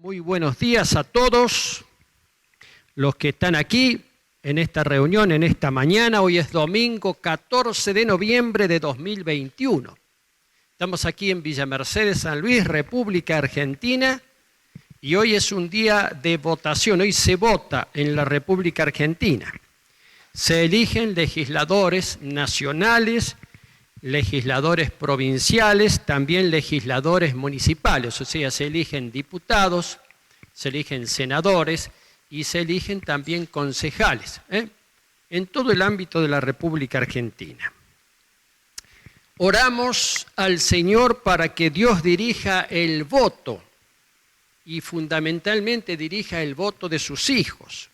Muy buenos días a todos los que están aquí en esta reunión, en esta mañana. Hoy es domingo 14 de noviembre de 2021. Estamos aquí en Villa Mercedes, San Luis, República Argentina, y hoy es un día de votación. Hoy se vota en la República Argentina. Se eligen legisladores nacionales, legisladores provinciales, también legisladores municipales, o sea, se eligen diputados, se eligen senadores y se eligen también concejales, en todo el ámbito de la República Argentina. Oramos al Señor para que Dios dirija el voto y fundamentalmente dirija el voto de sus hijos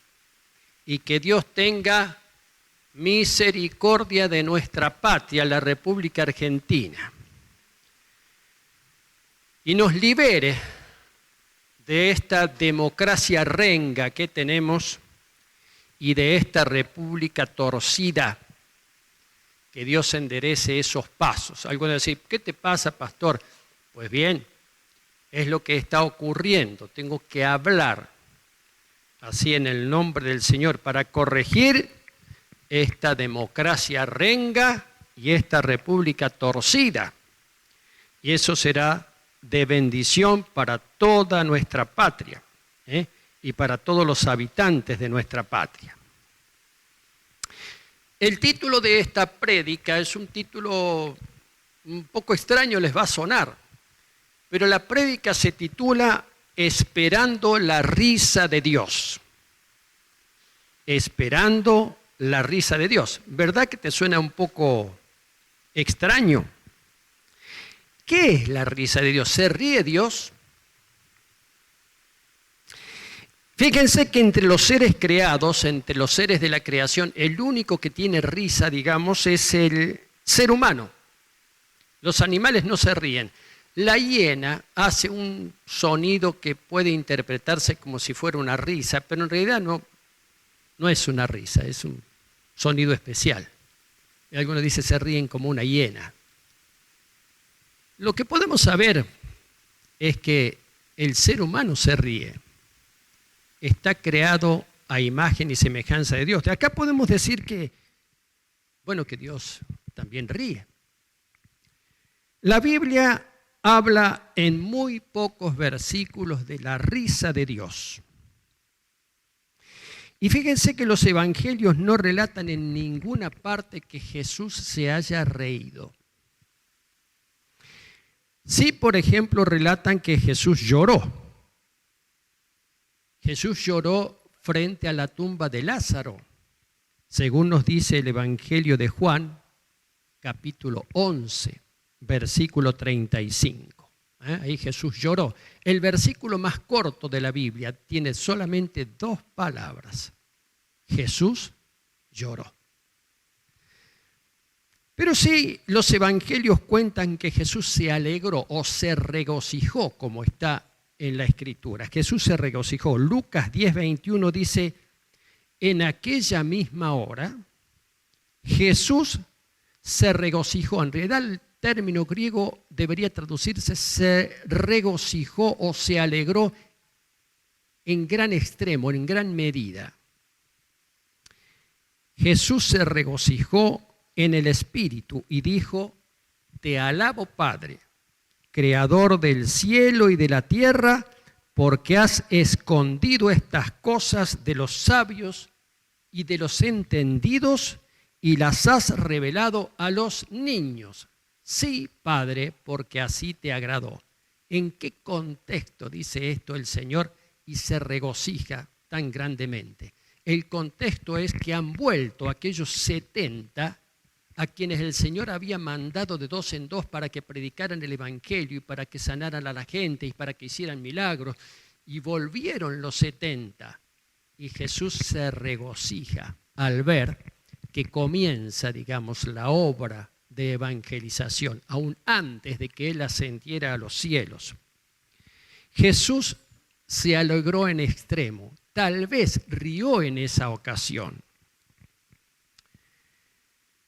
y que Dios tenga misericordia de nuestra patria, la República Argentina, y nos libere de esta democracia renga que tenemos y de esta república torcida. Que Dios enderece esos pasos. Algunos dicen, ¿qué te pasa, pastor? Pues bien, es lo que está ocurriendo. Tengo que hablar así en el nombre del Señor para corregir esta democracia renga y esta república torcida. Y eso será de bendición para toda nuestra patria, y para todos los habitantes de nuestra patria. El título de esta prédica es un título un poco extraño, les va a sonar, pero la prédica se titula Esperando la risa de Dios. Esperando la risa de Dios. ¿Verdad que te suena un poco extraño? ¿Qué es la risa de Dios? ¿Se ríe Dios? Fíjense que entre los seres creados, entre los seres de la creación, el único que tiene risa, digamos, es el ser humano. Los animales no se ríen. La hiena hace un sonido que puede interpretarse como si fuera una risa, pero en realidad no es una risa, es un sonido especial. Algunos dicen se ríen como una hiena. Lo que podemos saber es que el ser humano se ríe. Está creado a imagen y semejanza de Dios. De acá podemos decir que Dios también ríe. La Biblia habla en muy pocos versículos de la risa de Dios. Y fíjense que los evangelios no relatan en ninguna parte que Jesús se haya reído. Sí, por ejemplo, relatan que Jesús lloró. Jesús lloró frente a la tumba de Lázaro, según nos dice el Evangelio de Juan, capítulo 11, versículo 35. Ahí Jesús lloró. El versículo más corto de la Biblia tiene solamente 2 palabras. Jesús lloró. Pero sí, los evangelios cuentan que Jesús se alegró o se regocijó, como está en la Escritura. Jesús se regocijó. Lucas 10:21 dice, en aquella misma hora, Jesús se regocijó. En realidad el término griego debería traducirse se regocijó o se alegró en gran extremo, en gran medida. Jesús se regocijó en el Espíritu y dijo, te alabo, Padre, Creador del cielo y de la tierra, porque has escondido estas cosas de los sabios y de los entendidos y las has revelado a los niños. Sí, Padre, porque así te agradó. ¿En qué contexto dice esto el Señor y se regocija tan grandemente? El contexto es que han vuelto aquellos 70 a quienes el Señor había mandado de 2 en 2 para que predicaran el Evangelio y para que sanaran a la gente y para que hicieran milagros. Y volvieron los 70 y Jesús se regocija al ver que comienza, digamos, la obra de evangelización, aún antes de que Él ascendiera a los cielos. Jesús se alegró en extremo, tal vez rió en esa ocasión.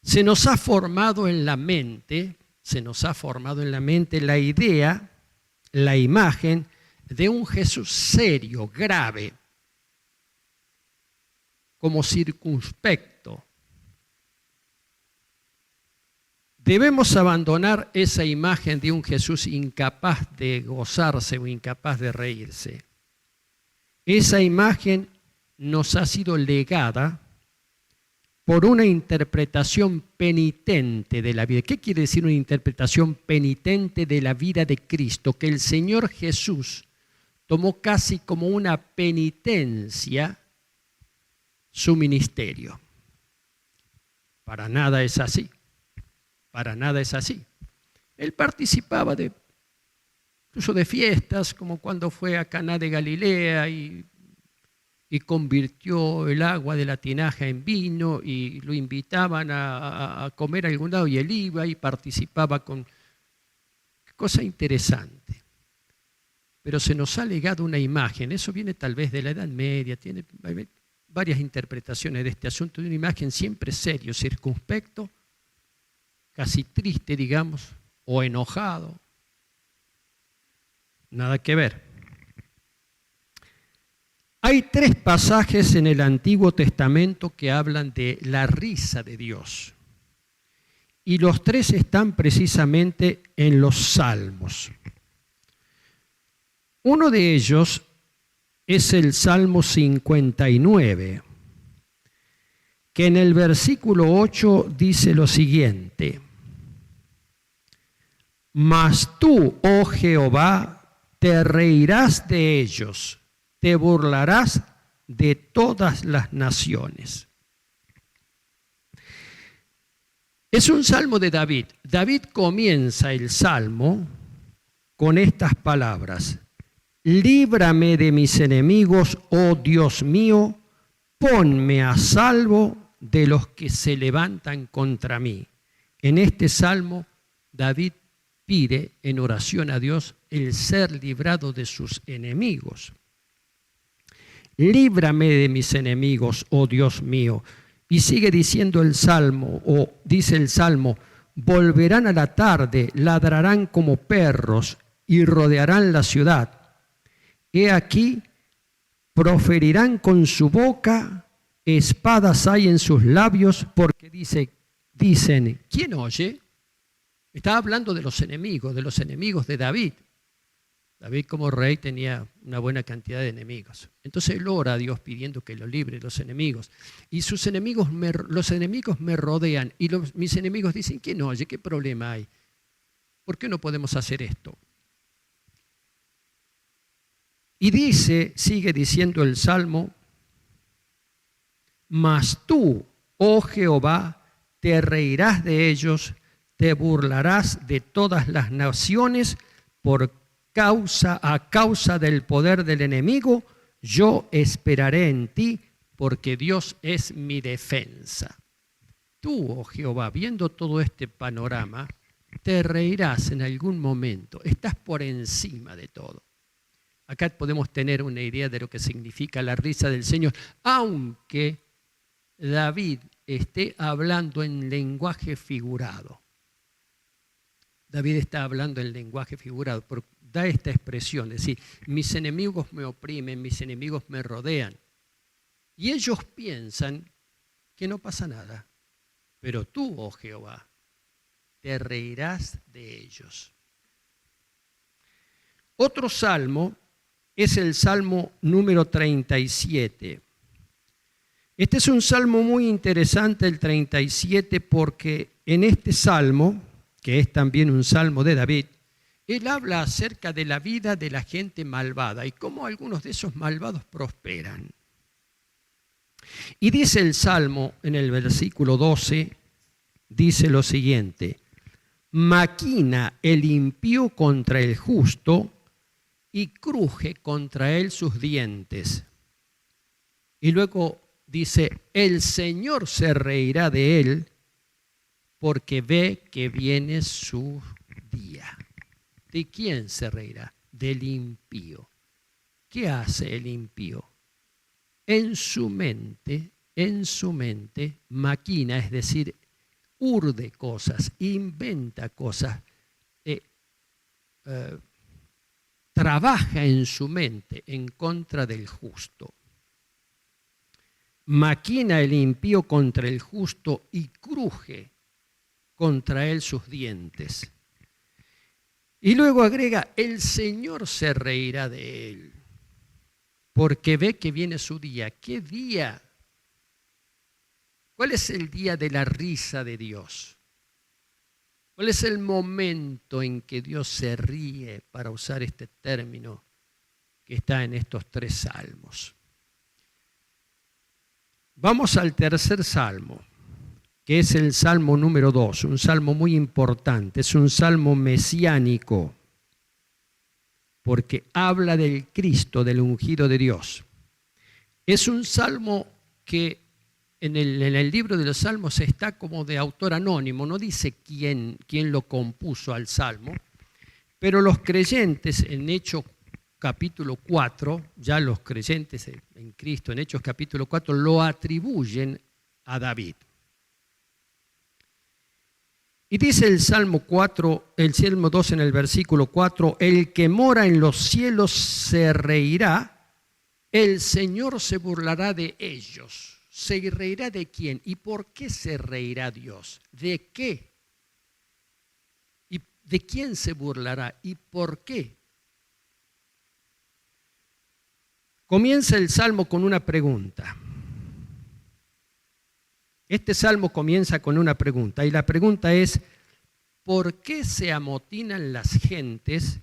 Se nos ha formado en la mente la idea, la imagen de un Jesús serio, grave, como circunspecto, debemos abandonar esa imagen de un Jesús incapaz de gozarse o incapaz de reírse. Esa imagen nos ha sido legada por una interpretación penitente de la vida. ¿Qué quiere decir una interpretación penitente de la vida de Cristo? Que el Señor Jesús tomó casi como una penitencia su ministerio. Para nada es así. Para nada es así. Él participaba incluso de fiestas, como cuando fue a Caná de Galilea y convirtió el agua de la tinaja en vino y lo invitaban a comer a algún lado y él iba y participaba con... Cosa interesante. Pero se nos ha legado una imagen, eso viene tal vez de la Edad Media, tiene varias interpretaciones de este asunto, de una imagen siempre serio, circunspecto, casi triste, digamos, o enojado. Nada que ver. Hay 3 pasajes en el Antiguo Testamento que hablan de la risa de Dios. Y los 3 están precisamente en los Salmos. Uno de ellos es el Salmo 59, que en el versículo 8 dice lo siguiente: Mas tú, oh Jehová, te reirás de ellos, te burlarás de todas las naciones. Es un salmo de David. David comienza el salmo con estas palabras: líbrame de mis enemigos, oh Dios mío, ponme a salvo de los que se levantan contra mí. En este salmo, David pide en oración a Dios el ser librado de sus enemigos. Líbrame de mis enemigos, oh Dios mío. Y sigue diciendo el salmo, o dice el salmo: volverán a la tarde, ladrarán como perros y rodearán la ciudad. He aquí, proferirán con su boca, espadas hay en sus labios, porque dicen, ¿quién oye? Está hablando de los enemigos de David. David como rey tenía una buena cantidad de enemigos. Entonces él ora a Dios pidiendo que lo libre de los enemigos. Y los enemigos me rodean y mis enemigos dicen, ¿quién oye? ¿Qué problema hay? ¿Por qué no podemos hacer esto? Y sigue diciendo el Salmo: mas tú, oh Jehová, te reirás de ellos, te burlarás de todas las naciones a causa del poder del enemigo. Yo esperaré en ti, porque Dios es mi defensa. Tú, oh Jehová, viendo todo este panorama, te reirás en algún momento. Estás por encima de todo. Acá podemos tener una idea de lo que significa la risa del Señor, aunque David esté hablando en lenguaje figurado. David está hablando en lenguaje figurado, da esta expresión, es decir, mis enemigos me oprimen, mis enemigos me rodean. Y ellos piensan que no pasa nada, pero tú, oh Jehová, te reirás de ellos. Otro salmo es el Salmo número 37. Este es un salmo muy interesante, el 37, porque en este salmo, que es también un salmo de David, él habla acerca de la vida de la gente malvada y cómo algunos de esos malvados prosperan. Y dice el salmo en el versículo 12, dice lo siguiente: maquina el impío contra el justo y cruje contra él sus dientes. Y luego dice, el Señor se reirá de él porque ve que viene su día. ¿De quién se reirá? Del impío. ¿Qué hace el impío? En su mente maquina, es decir, urde cosas, inventa cosas, trabaja en su mente en contra del justo. Maquina el impío contra el justo y cruje contra él sus dientes. Y luego agrega, el Señor se reirá de él, porque ve que viene su día. ¿Qué día? ¿Cuál es el día de la risa de Dios? ¿Cuál es el momento en que Dios se ríe, para usar este término que está en estos 3 salmos? Vamos al tercer salmo, que es el salmo número 2, un salmo muy importante, es un salmo mesiánico, porque habla del Cristo, del ungido de Dios. Es un salmo que en el libro de los salmos está como de autor anónimo, no dice quién lo compuso al salmo, pero los creyentes en Hechos capítulo 4, ya los creyentes en Cristo en Hechos capítulo 4 lo atribuyen a David. Y dice el Salmo 4, el Salmo 2 en el versículo 4, el que mora en los cielos se reirá, el Señor se burlará de ellos. ¿Se reirá de quién? ¿Y por qué se reirá Dios? ¿De qué? ¿Y de quién se burlará? ¿Y por qué? Comienza el Salmo con una pregunta. Este Salmo comienza con una pregunta y la pregunta es, ¿por qué se amotinan las gentes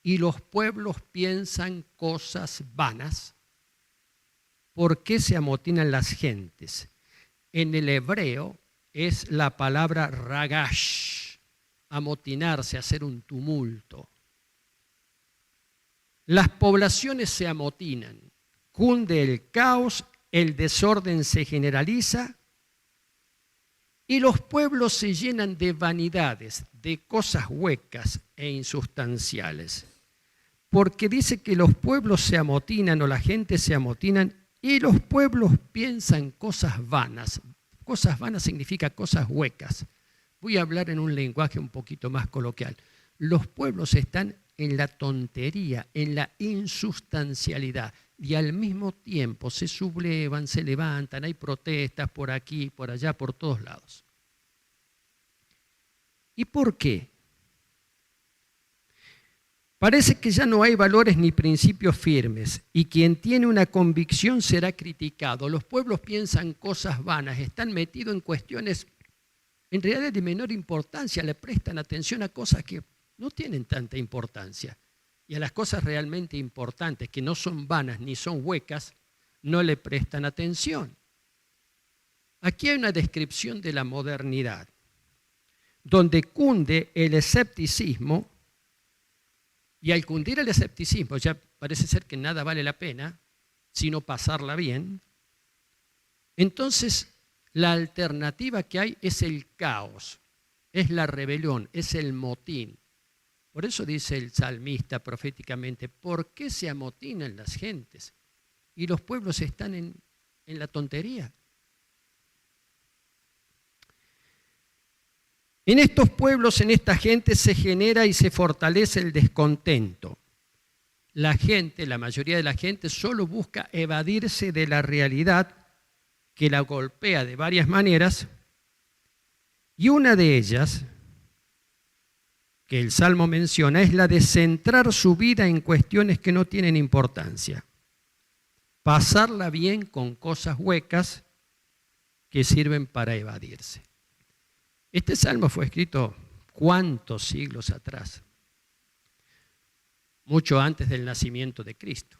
y los pueblos piensan cosas vanas? ¿Por qué se amotinan las gentes? En el hebreo es la palabra ragash, amotinarse, hacer un tumulto. Las poblaciones se amotinan, cunde el caos, el desorden se generaliza y los pueblos se llenan de vanidades, de cosas huecas e insustanciales. Porque dice que los pueblos se amotinan o la gente se amotinan y los pueblos piensan cosas vanas. Cosas vanas significa cosas huecas. Voy a hablar en un lenguaje un poquito más coloquial. Los pueblos están en la tontería, en la insustancialidad, y al mismo tiempo se sublevan, se levantan, hay protestas por aquí, por allá, por todos lados. ¿Y por qué? Parece que ya no hay valores ni principios firmes, y quien tiene una convicción será criticado. Los pueblos piensan cosas vanas, están metidos en cuestiones en realidad de menor importancia, le prestan atención a cosas que no tienen tanta importancia. Y a las cosas realmente importantes, que no son vanas ni son huecas, no le prestan atención. Aquí hay una descripción de la modernidad, donde cunde el escepticismo, y al cundir el escepticismo ya parece ser que nada vale la pena, sino pasarla bien. Entonces, la alternativa que hay es el caos, es la rebelión, es el motín. Por eso dice el salmista proféticamente, ¿por qué se amotinan las gentes? Y los pueblos están en la tontería. En estos pueblos, en esta gente se genera y se fortalece el descontento. La gente, la mayoría de la gente, solo busca evadirse de la realidad que la golpea de varias maneras, y una de ellas, que el Salmo menciona, es la de centrar su vida en cuestiones que no tienen importancia. Pasarla bien con cosas huecas que sirven para evadirse. Este Salmo fue escrito ¿cuántos siglos atrás? Mucho antes del nacimiento de Cristo.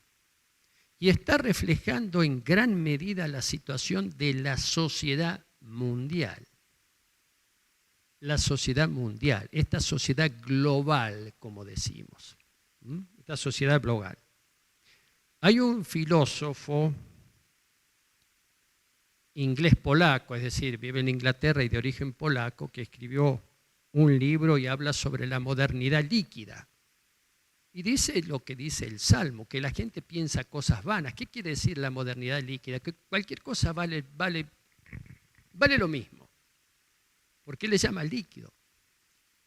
Y está reflejando en gran medida la situación de la sociedad mundial. La sociedad mundial, esta sociedad global, como decimos. Esta sociedad global. Hay un filósofo inglés-polaco, es decir, vive en Inglaterra y de origen polaco, que escribió un libro y habla sobre la modernidad líquida. Y dice lo que dice el Salmo, que la gente piensa cosas vanas. ¿Qué quiere decir la modernidad líquida? Que cualquier cosa vale lo mismo. ¿Por qué le llama líquido?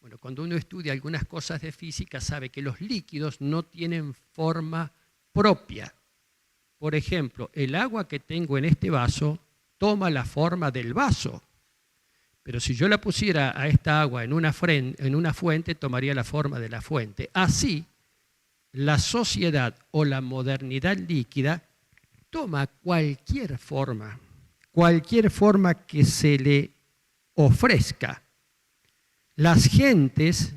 Bueno, cuando uno estudia algunas cosas de física sabe que los líquidos no tienen forma propia. Por ejemplo, el agua que tengo en este vaso toma la forma del vaso. Pero si yo la pusiera a esta agua en una fuente, tomaría la forma de la fuente. Así, la sociedad o la modernidad líquida toma cualquier forma que se le ofrezca. Las gentes,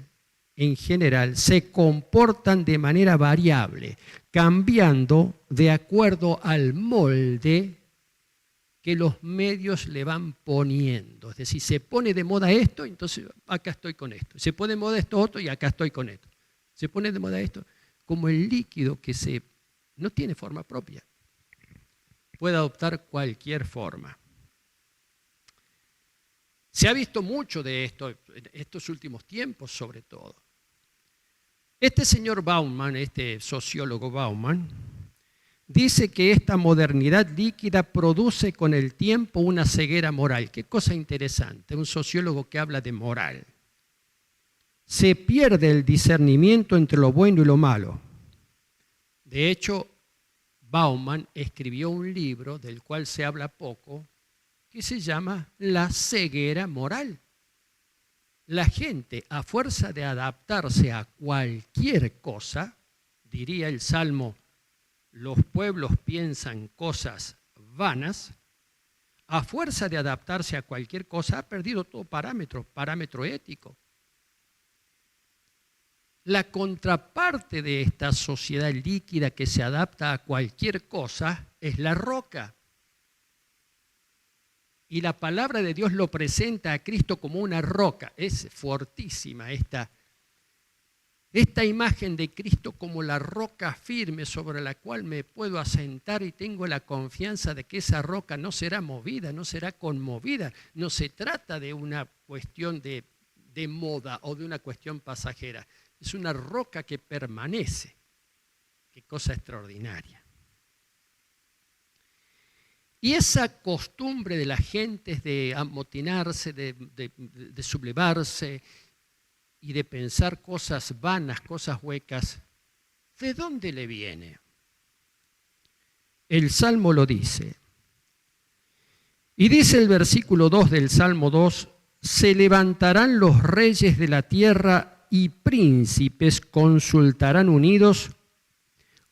en general, se comportan de manera variable, cambiando de acuerdo al molde que los medios le van poniendo. Es decir, se pone de moda esto, entonces acá estoy con esto. Se pone de moda esto otro y acá estoy con esto. Se pone de moda esto, como el líquido que no tiene forma propia. Puede adoptar cualquier forma. Se ha visto mucho de esto en estos últimos tiempos, sobre todo. Este señor Bauman, este sociólogo Bauman, dice que esta modernidad líquida produce con el tiempo una ceguera moral. Qué cosa interesante, un sociólogo que habla de moral. Se pierde el discernimiento entre lo bueno y lo malo. De hecho, Bauman escribió un libro del cual se habla poco, que se llama La ceguera moral. La gente, a fuerza de adaptarse a cualquier cosa, diría el Salmo, los pueblos piensan cosas vanas, a fuerza de adaptarse a cualquier cosa, ha perdido todo parámetro ético. La contraparte de esta sociedad líquida que se adapta a cualquier cosa es la roca. Y la palabra de Dios lo presenta a Cristo como una roca. Es fortísima esta imagen de Cristo como la roca firme sobre la cual me puedo asentar y tengo la confianza de que esa roca no será movida, no será conmovida. No se trata de una cuestión de moda o de una cuestión pasajera. Es una roca que permanece. Qué cosa extraordinaria. Y esa costumbre de las gentes de amotinarse, de sublevarse y de pensar cosas vanas, cosas huecas, ¿de dónde le viene? El Salmo lo dice. Y dice el versículo 2 del Salmo 2, se levantarán los reyes de la tierra y príncipes consultarán unidos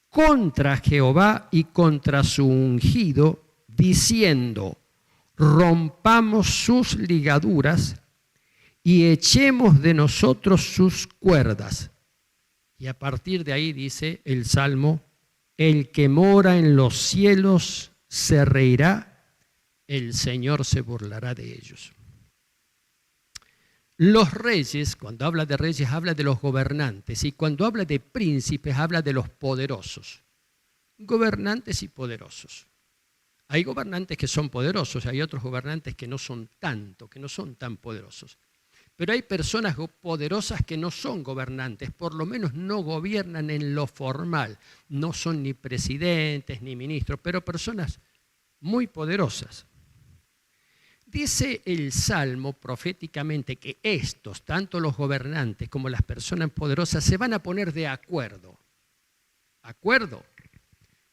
contra Jehová y contra su ungido, diciendo, rompamos sus ligaduras y echemos de nosotros sus cuerdas. Y a partir de ahí dice el Salmo, el que mora en los cielos se reirá, el Señor se burlará de ellos. Los reyes, cuando habla de reyes, habla de los gobernantes, y cuando habla de príncipes, habla de los poderosos. Gobernantes y poderosos. Hay gobernantes que son poderosos, hay otros gobernantes que no son tanto, que no son tan poderosos. Pero hay personas poderosas que no son gobernantes, por lo menos no gobiernan en lo formal. No son ni presidentes ni ministros, pero personas muy poderosas. Dice el Salmo proféticamente que estos, tanto los gobernantes como las personas poderosas, se van a poner de acuerdo. ¿Acuerdo?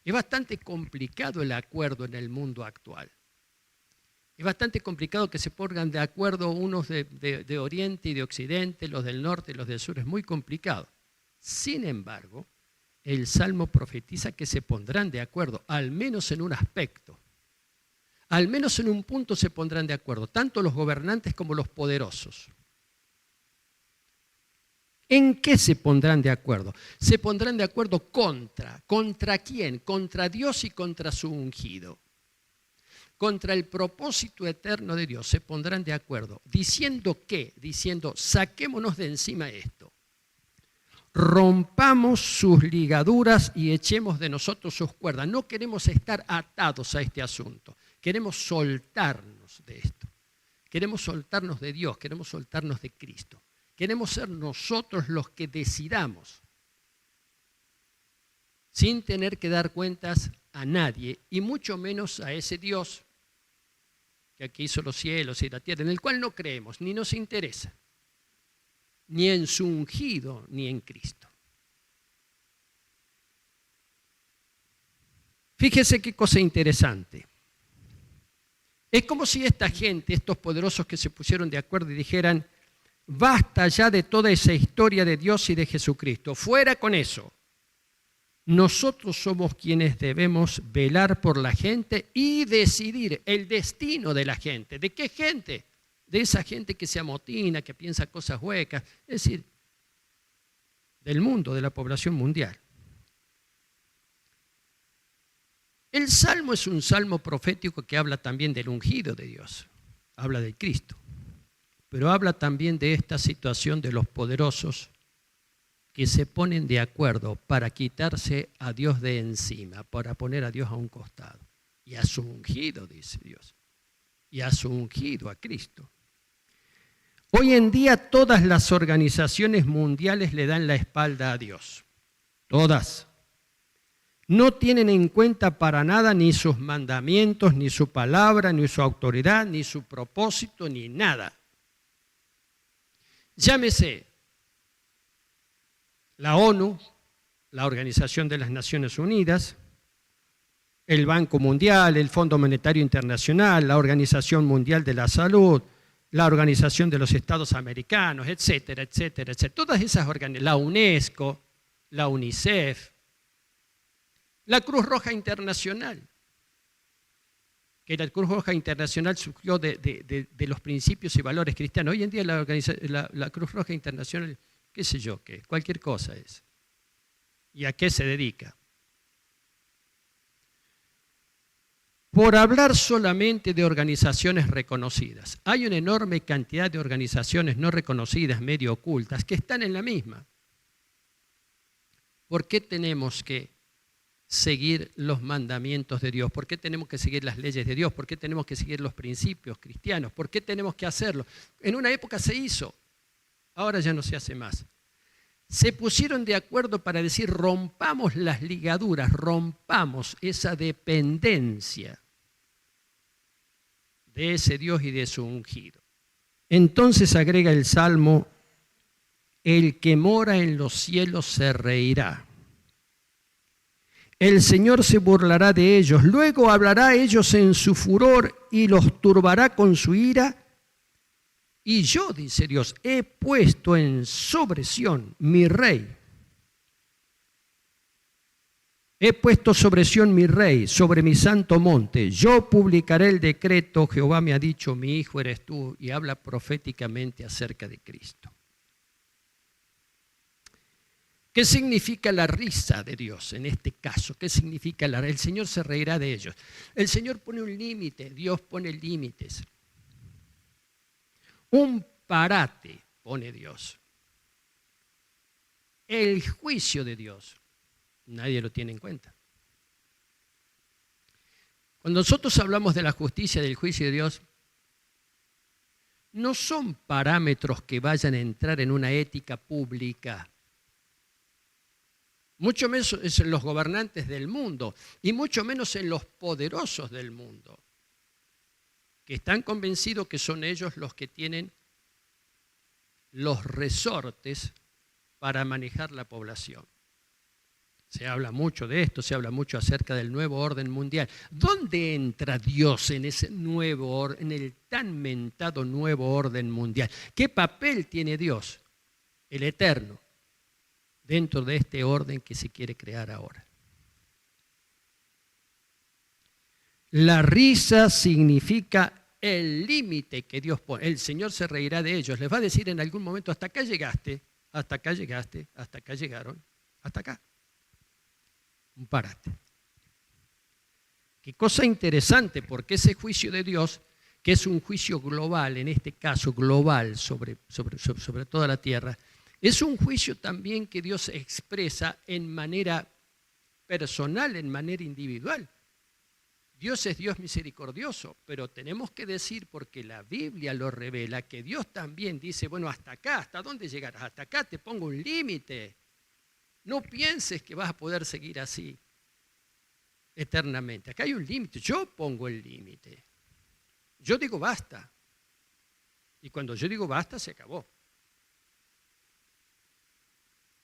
Es bastante complicado el acuerdo en el mundo actual. Es bastante complicado que se pongan de acuerdo unos de Oriente y de Occidente, los del norte y los del sur. Es muy complicado. Sin embargo, el Salmo profetiza que se pondrán de acuerdo, al menos en un aspecto. Al menos en un punto se pondrán de acuerdo, tanto los gobernantes como los poderosos. ¿En qué se pondrán de acuerdo? Se pondrán de acuerdo ¿contra quién? Contra Dios y contra su ungido. Contra el propósito eterno de Dios se pondrán de acuerdo. ¿Diciendo qué? Diciendo, saquémonos de encima esto. Rompamos sus ligaduras y echemos de nosotros sus cuerdas. No queremos estar atados a este asunto. Queremos soltarnos de esto. Queremos soltarnos de Dios, queremos soltarnos de Cristo. Queremos ser nosotros los que decidamos, sin tener que dar cuentas a nadie, y mucho menos a ese Dios que hizo los cielos y la tierra, en el cual no creemos, ni nos interesa. ni en su ungido, ni en Cristo. Fíjese qué cosa interesante. Es como si esta gente, estos poderosos que se pusieron de acuerdo y dijeran, basta ya de toda esa historia de Dios y de Jesucristo, fuera con eso. Nosotros somos quienes debemos velar por la gente y decidir el destino de la gente. ¿De qué gente? De esa gente que se amotina, que piensa cosas huecas, es decir, del mundo, de la población mundial. El Salmo es un salmo profético que habla también del ungido de Dios, habla de Cristo, pero habla también de esta situación de los poderosos que se ponen de acuerdo para quitarse a Dios de encima, para poner a Dios a un costado. Y a su ungido, dice Dios, y a su ungido, a Cristo. Hoy en día todas las organizaciones mundiales le dan la espalda a Dios, todas. No tienen en cuenta para nada ni sus mandamientos, ni su palabra, ni su autoridad, ni su propósito, ni nada. Llámese la ONU, la Organización de las Naciones Unidas, el Banco Mundial, el Fondo Monetario Internacional, la Organización Mundial de la Salud, la Organización de los Estados Americanos, etcétera, etcétera, etcétera. Todas esas organizaciones, la UNESCO, la UNICEF, la Cruz Roja Internacional, que la Cruz Roja Internacional surgió de los principios y valores cristianos. Hoy en día la Cruz Roja Internacional, qué sé yo qué, cualquier cosa es. ¿Y a qué se dedica? Por hablar solamente de organizaciones reconocidas. Hay una enorme cantidad de organizaciones no reconocidas, medio ocultas, que están en la misma. ¿Por qué tenemos que seguir los mandamientos de Dios? ¿Por qué tenemos que seguir las leyes de Dios? ¿Por qué tenemos que seguir los principios cristianos? ¿Por qué tenemos que hacerlo? En una época se hizo, ahora ya no se hace más. Se pusieron de acuerdo para decir, rompamos las ligaduras, rompamos esa dependencia de ese Dios y de su ungido. Entonces agrega el Salmo, el que mora en los cielos se reirá. El Señor se burlará de ellos, luego hablará a ellos en su furor y los turbará con su ira. Y yo, dice Dios, he puesto sobre Sión mi rey. He puesto sobre Sión mi rey, sobre mi santo monte. Yo publicaré el decreto, Jehová me ha dicho, mi hijo eres tú, y habla proféticamente acerca de Cristo. ¿Qué significa la risa de Dios en este caso? ¿Qué significa el Señor se reirá de ellos? El Señor pone un límite, Dios pone límites. Un parate pone Dios. El juicio de Dios, nadie lo tiene en cuenta. Cuando nosotros hablamos de la justicia, del juicio de Dios, no son parámetros que vayan a entrar en una ética pública. Mucho menos en los gobernantes del mundo y mucho menos en los poderosos del mundo, que están convencidos que son ellos los que tienen los resortes para manejar la población. Se habla mucho de esto, se habla mucho acerca del nuevo orden mundial. ¿Dónde entra Dios en ese nuevo orden, en el tan mentado nuevo orden mundial? ¿Qué papel tiene Dios, el eterno, dentro de este orden que se quiere crear ahora? La risa significa el límite que Dios pone. El Señor se reirá de ellos. Les va a decir en algún momento, hasta acá llegaste, hasta acá llegaste, hasta acá llegaron, hasta acá. Un parate. Qué cosa interesante, porque ese juicio de Dios, que es un juicio global, en este caso global sobre toda la tierra, es un juicio también que Dios expresa en manera personal, en manera individual. Dios es Dios misericordioso, pero tenemos que decir, porque la Biblia lo revela, que Dios también dice, bueno, hasta acá, ¿hasta dónde llegarás? Hasta acá te pongo un límite. No pienses que vas a poder seguir así eternamente. Acá hay un límite, yo pongo el límite. Yo digo basta. Y cuando yo digo basta, se acabó.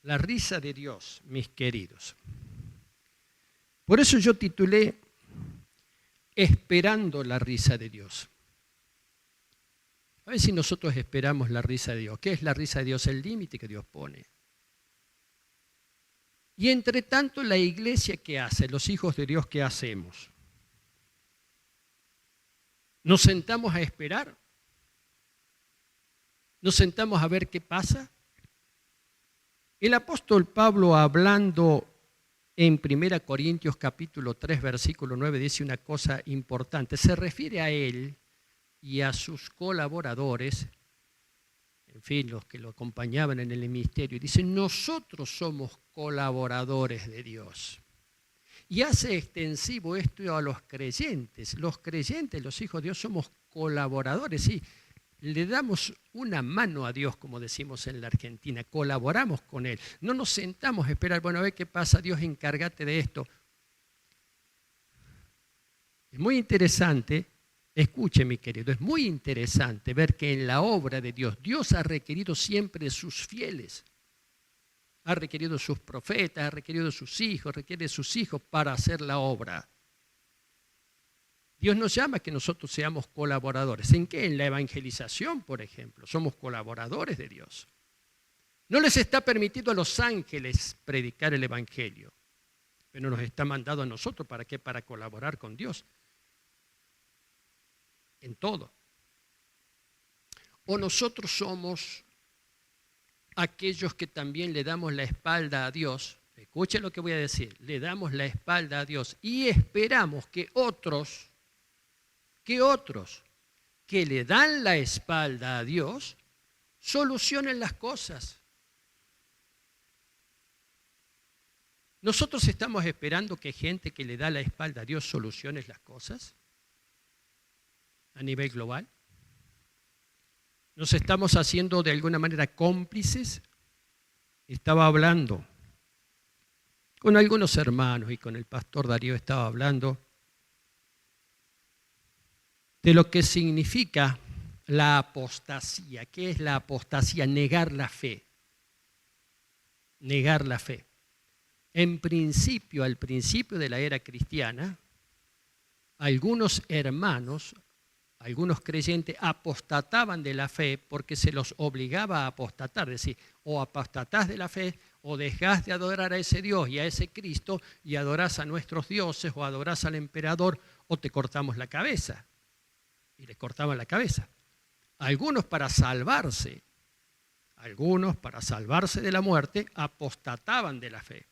La risa de Dios, mis queridos. Por eso yo titulé Esperando la risa de Dios. A ver si nosotros esperamos la risa de Dios. ¿Qué es la risa de Dios? El límite que Dios pone. Y entre tanto, la iglesia, ¿qué hace? Los hijos de Dios, ¿qué hacemos? ¿Nos sentamos a esperar? ¿Nos sentamos a ver qué pasa? El apóstol Pablo, hablando en 1 Corintios capítulo 3, versículo 9, dice una cosa importante. Se refiere a él y a sus colaboradores, en fin, los que lo acompañaban en el ministerio. Y dice, nosotros somos colaboradores de Dios. Y hace extensivo esto a los creyentes. Los creyentes, los hijos de Dios, somos colaboradores, sí. Le damos una mano a Dios, como decimos en la Argentina, colaboramos con Él. No nos sentamos a esperar, bueno, a ver qué pasa, Dios, encárgate de esto. Es muy interesante, escuche mi querido, es muy interesante ver que en la obra de Dios, Dios ha requerido siempre de sus fieles, ha requerido de sus profetas, ha requerido de sus hijos, requiere de sus hijos para hacer la obra. Dios nos llama a que nosotros seamos colaboradores. ¿En qué? En la evangelización, por ejemplo. Somos colaboradores de Dios. No les está permitido a los ángeles predicar el evangelio, pero nos está mandado a nosotros. ¿Para qué? Para colaborar con Dios. En todo. O nosotros somos aquellos que también le damos la espalda a Dios. Escuche lo que voy a decir. Le damos la espalda a Dios y esperamos que otros que le dan la espalda a Dios solucionen las cosas. ¿Nosotros estamos esperando que gente que le da la espalda a Dios solucione las cosas a nivel global? ¿Nos estamos haciendo de alguna manera cómplices? Estaba hablando con algunos hermanos y con el pastor Darío estaba hablando de lo que significa la apostasía. ¿Qué es la apostasía? Negar la fe. Negar la fe. En principio, al principio de la era cristiana, algunos hermanos, algunos creyentes apostataban de la fe porque se los obligaba a apostatar. Es decir, o apostatás de la fe o dejás de adorar a ese Dios y a ese Cristo y adorás a nuestros dioses o adorás al emperador o te cortamos la cabeza. Y les cortaban la cabeza. Algunos para salvarse de la muerte, apostataban de la fe.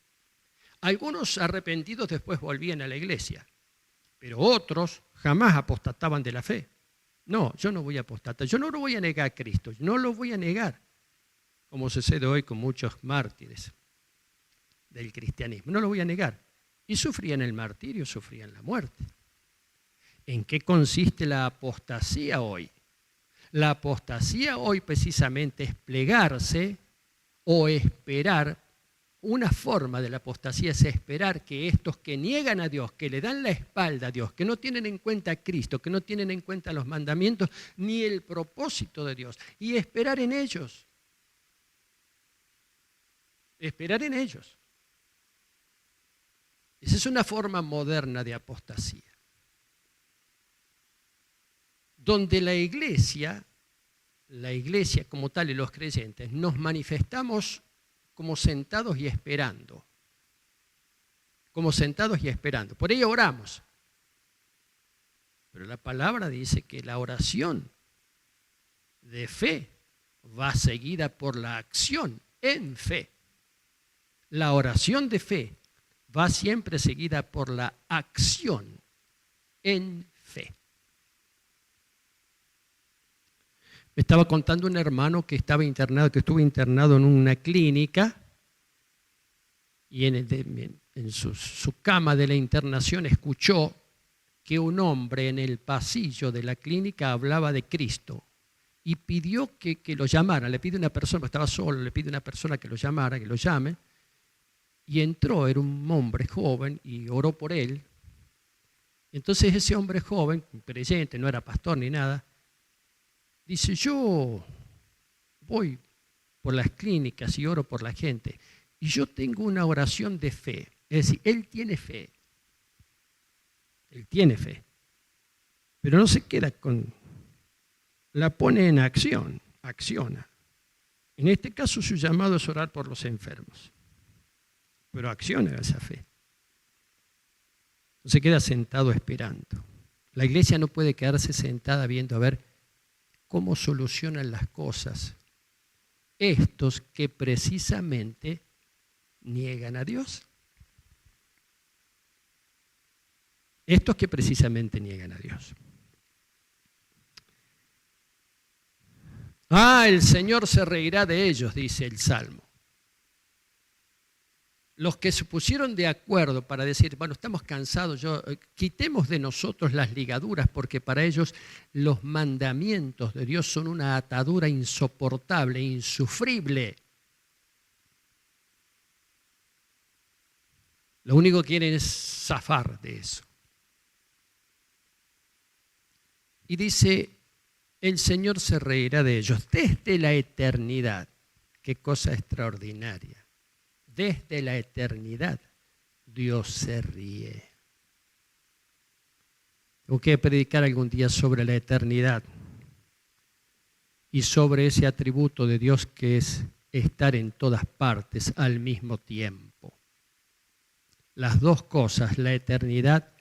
Algunos arrepentidos después volvían a la iglesia, pero otros jamás apostataban de la fe. No, yo no voy a apostatar, yo no lo voy a negar a Cristo, no lo voy a negar, como sucede hoy con muchos mártires del cristianismo, no lo voy a negar. Y sufrían el martirio, sufrían la muerte. ¿En qué consiste la apostasía hoy? La apostasía hoy precisamente es plegarse o esperar. Una forma de la apostasía es esperar que estos que niegan a Dios, que le dan la espalda a Dios, que no tienen en cuenta a Cristo, que no tienen en cuenta los mandamientos ni el propósito de Dios, y esperar en ellos. Esperar en ellos. Esa es una forma moderna de apostasía. Donde la iglesia como tal y los creyentes nos manifestamos como sentados y esperando. Como sentados y esperando. Por ello oramos. Pero la palabra dice que la oración de fe va seguida por la acción en fe. La oración de fe va siempre seguida por la acción en fe. Me estaba contando un hermano que estuvo internado en una clínica y en su cama de la internación escuchó que un hombre en el pasillo de la clínica hablaba de Cristo y pidió que lo llamara. Le pide una persona, estaba solo, le pide una persona que lo llamara, que lo llame. Y entró, era un hombre joven y oró por él. Entonces ese hombre joven, creyente, no era pastor ni nada, dice, yo voy por las clínicas y oro por la gente. Y yo tengo una oración de fe. Es decir, él tiene fe. Él tiene fe. Pero no se queda con... La pone en acción, acciona. En este caso su llamado es orar por los enfermos. Pero acciona esa fe. No se queda sentado esperando. La iglesia no puede quedarse sentada viendo a ver cómo solucionan las cosas estos que precisamente niegan a Dios. Estos que precisamente niegan a Dios. El Señor se reirá de ellos, dice el Salmo. Los que se pusieron de acuerdo para decir, bueno, estamos cansados, quitemos de nosotros las ligaduras, porque para ellos los mandamientos de Dios son una atadura insoportable, insufrible. Lo único que quieren es zafar de eso. Y dice, el Señor se reirá de ellos desde la eternidad. Qué cosa extraordinaria. Desde la eternidad, Dios se ríe. Tengo que predicar algún día sobre la eternidad y sobre ese atributo de Dios que es estar en todas partes al mismo tiempo. Las dos cosas, la eternidad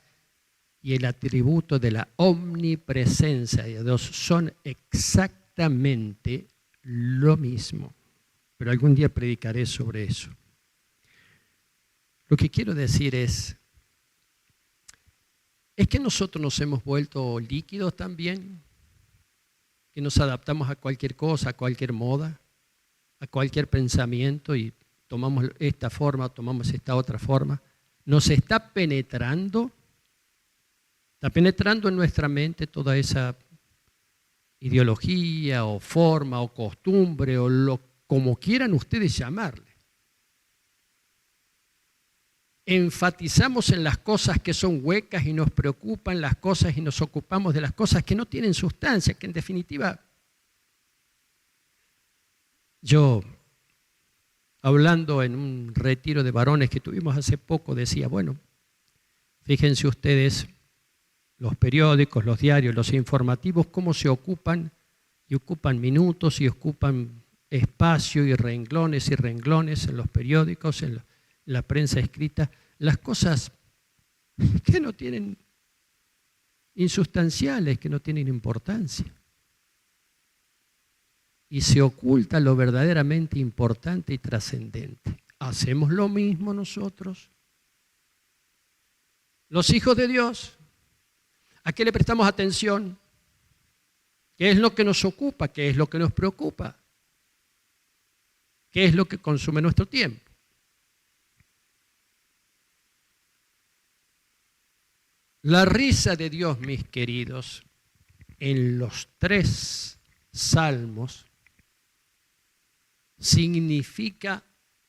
y el atributo de la omnipresencia de Dios, son exactamente lo mismo. Pero algún día predicaré sobre eso. Lo que quiero decir es que nosotros nos hemos vuelto líquidos también, que nos adaptamos a cualquier cosa, a cualquier moda, a cualquier pensamiento y tomamos esta forma, tomamos esta otra forma. Nos está penetrando en nuestra mente toda esa ideología o forma o costumbre o como quieran ustedes llamarle. Enfatizamos en las cosas que son huecas y nos preocupan las cosas y nos ocupamos de las cosas que no tienen sustancia, que en definitiva, yo hablando en un retiro de varones que tuvimos hace poco decía, bueno, fíjense ustedes los periódicos, los diarios, los informativos, cómo se ocupan y ocupan minutos y ocupan espacio y renglones en los periódicos, en la prensa escrita, las cosas que no tienen insustanciales, que no tienen importancia. Y se oculta lo verdaderamente importante y trascendente. ¿Hacemos lo mismo nosotros? Los hijos de Dios, ¿a qué le prestamos atención? ¿Qué es lo que nos ocupa? ¿Qué es lo que nos preocupa? ¿Qué es lo que consume nuestro tiempo? La risa de Dios, mis queridos, en los 3 salmos significa,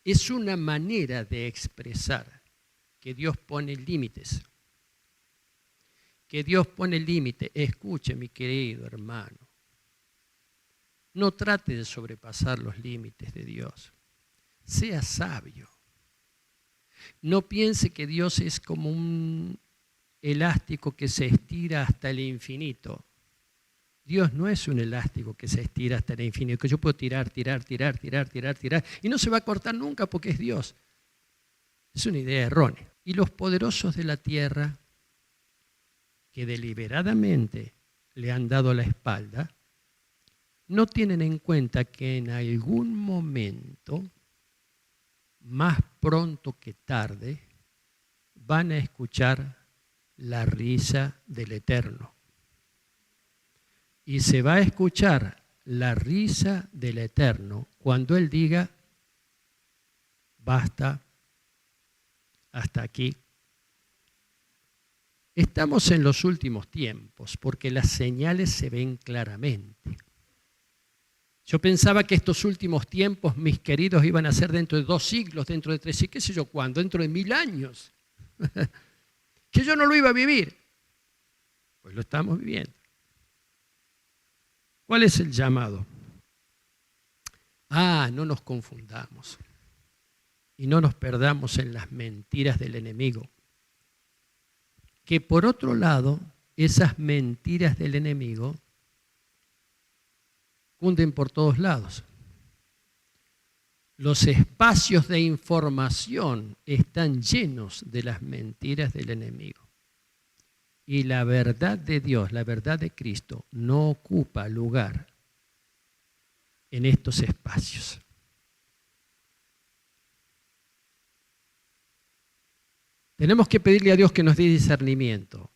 es una manera de expresar que Dios pone límites. Que Dios pone límite. Escuche, mi querido hermano. No trate de sobrepasar los límites de Dios. Sea sabio. No piense que Dios es como un elástico que se estira hasta el infinito. Dios no es un elástico que se estira hasta el infinito, que yo puedo tirar, y no se va a cortar nunca porque es Dios. Es una idea errónea. Y los poderosos de la tierra, que deliberadamente le han dado la espalda, no tienen en cuenta que en algún momento, más pronto que tarde, van a escuchar la risa del Eterno. Y se va a escuchar la risa del Eterno cuando Él diga, basta, hasta aquí. Estamos en los últimos tiempos porque las señales se ven claramente. Yo pensaba que estos últimos tiempos, mis queridos, iban a ser dentro de 2 siglos, dentro de 3 siglos, qué sé yo cuándo, dentro de 1000 años. Que yo no lo iba a vivir. Pues lo estamos viviendo. ¿Cuál es el llamado? No nos confundamos. y no nos perdamos en las mentiras del enemigo. Que por otro lado, esas mentiras del enemigo cunden por todos lados. Los espacios de información están llenos de las mentiras del enemigo. Y la verdad de Dios, la verdad de Cristo, no ocupa lugar en estos espacios. Tenemos que pedirle a Dios que nos dé discernimiento,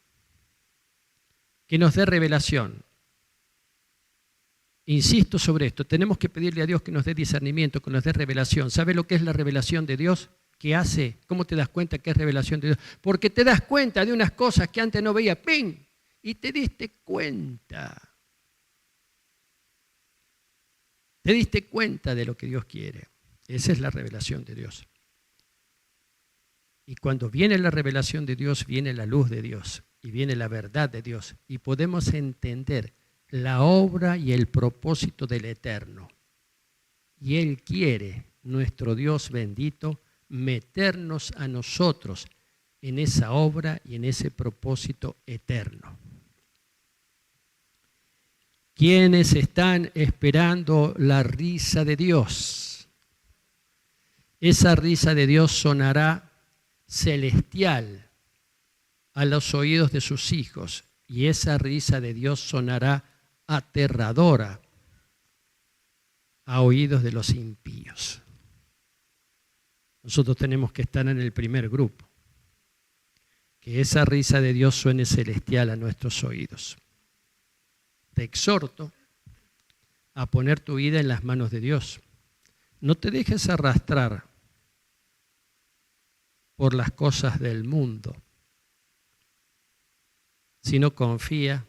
que nos dé revelación. Insisto sobre esto, tenemos que pedirle a Dios que nos dé discernimiento, que nos dé revelación. ¿Sabe lo que es la revelación de Dios? ¿Qué hace? ¿Cómo te das cuenta que es revelación de Dios? Porque te das cuenta de unas cosas que antes no veías, ¡ping! Y te diste cuenta. Te diste cuenta de lo que Dios quiere. Esa es la revelación de Dios. Y cuando viene la revelación de Dios, viene la luz de Dios y viene la verdad de Dios. Y podemos entender la obra y el propósito del Eterno. Y Él quiere, nuestro Dios bendito, meternos a nosotros en esa obra y en ese propósito eterno. ¿Quiénes están esperando la risa de Dios? Esa risa de Dios sonará celestial a los oídos de sus hijos, y esa risa de Dios sonará aterradora a oídos de los impíos. Nosotros tenemos que estar en el primer grupo. Que esa risa de Dios suene celestial a nuestros oídos. Te exhorto a poner tu vida en las manos de Dios. No te dejes arrastrar por las cosas del mundo, sino confía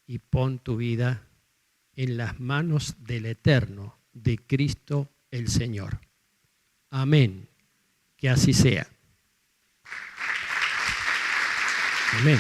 y pon tu vida en las manos del Eterno, de Cristo el Señor. Amén. Que así sea. Amén.